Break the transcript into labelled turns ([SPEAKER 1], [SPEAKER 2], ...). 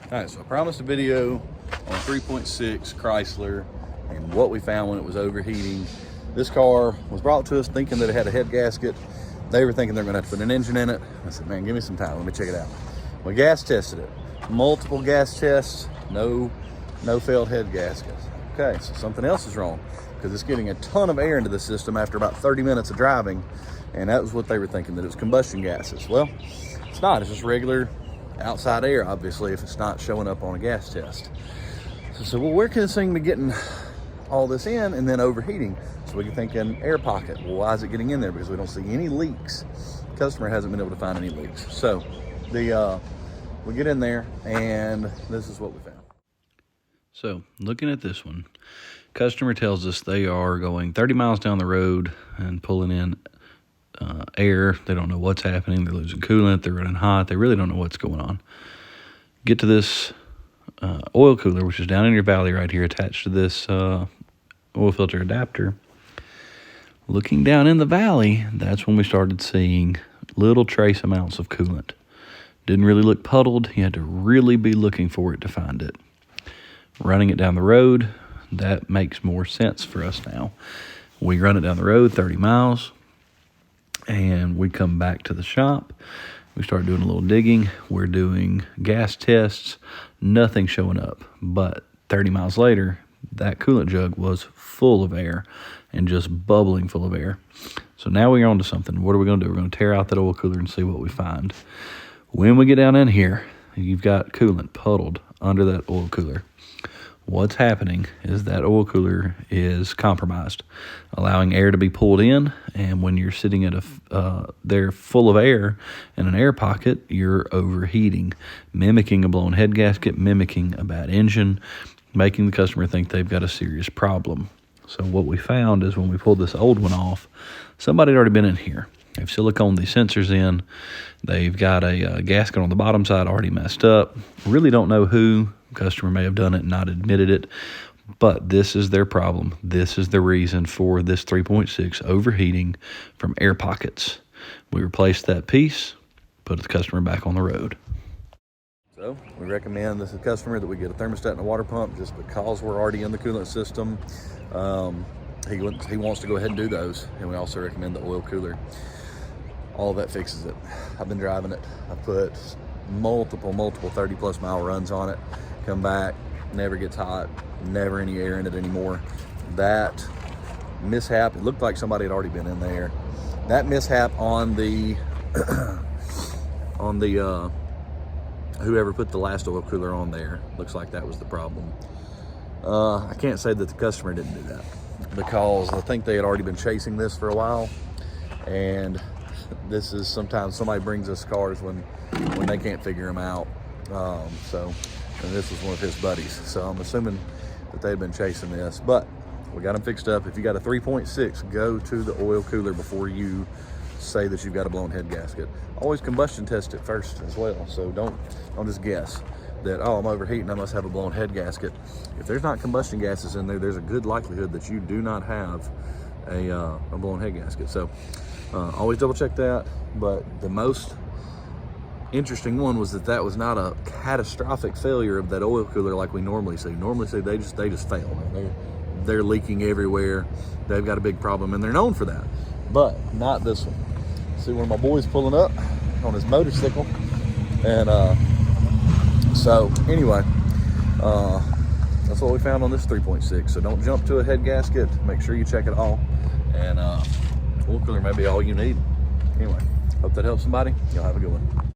[SPEAKER 1] All right, so I promised a video on 3.6 Chrysler and what we found when it was overheating. This car was brought to us thinking that it had a head gasket. They were thinking they're gonna have to put an engine in it. I said, man, give me some time, let me check it out. We gas tested it. Multiple gas tests, no failed head gaskets. Okay, so something else is wrong because it's getting a ton of air into the system after about 30 minutes of driving, and that was what they were thinking, that it was combustion gases. Well, it's not, it's just regular outside air, obviously, if it's not showing up on a gas test. So well, where can this thing be getting all this in and then overheating? So we can think an air pocket. Well, why is it getting in there? Because we don't see any leaks. The customer hasn't been able to find any leaks. So we get in there and this is what we found. So looking at this one, customer tells us they are going 30 miles down the road and pulling in air. They don't know what's happening. They're losing coolant. They're running hot. They really don't know what's going on. Get to this oil cooler, which is down in your valley right here, attached to this oil filter adapter. Looking down in the valley, that's when we started seeing little trace amounts of coolant. Didn't really look puddled. You had to really be looking for it to find it. Running it down the road, that makes more sense for us now. We run it down the road 30 miles. And we come back to the shop. We start doing a little digging. We're doing gas tests. Nothing showing up. But 30 miles later, that coolant jug was full of air and just bubbling full of air. So now we're on to something. What are we going to do? We're going to tear out that oil cooler and see what we find. When we get down in here, you've got coolant puddled under that oil cooler. What's happening is that oil cooler is compromised, allowing air to be pulled in, and when you're sitting at they're full of air in an air pocket, you're overheating, mimicking a blown head gasket, mimicking a bad engine, making the customer think they've got a serious problem. So what we found is when we pulled this old one off, somebody had already been in here. They've siliconed these sensors in. They've got a gasket on the bottom side already messed up. Really don't know who. Customer may have done it and not admitted it, but this is their problem. This is the reason for this 3.6 overheating from air pockets. We replaced that piece, put the customer back on the road. So we recommend this to the customer that we get a thermostat and a water pump just because we're already in the coolant system. He wants to go ahead and do those, and we also recommend the oil cooler. All of that fixes it. I've been driving it. I put multiple 30-plus mile runs on it. Come back, never gets hot, never any air in it anymore. That mishap, it looked like somebody had already been in there. That mishap on the whoever put the last oil cooler on there, looks like that was the problem. I can't say that the customer didn't do that because I think they had already been chasing this for a while, and this is sometimes somebody brings us cars when they can't figure them out. And this was one of his buddies. So I'm assuming that they've been chasing this, but we got them fixed up. If you got a 3.6, go to the oil cooler before you say that you've got a blown head gasket. Always combustion test it first as well. So don't just guess that, oh, I'm overheating, I must have a blown head gasket. If there's not combustion gases in there, there's a good likelihood that you do not have a blown head gasket. So always double check that. But the most interesting one was that was not a catastrophic failure of that oil cooler like we normally see. Normally see they just fail. They're leaking everywhere. They've got a big problem, and they're known for that. But not this one. See one of my boys pulling up on his motorcycle, and so anyway, that's what we found on this 3.6. So don't jump to a head gasket. Make sure you check it all, and oil cooler may be all you need. Anyway, hope that helps somebody. Y'all have a good one.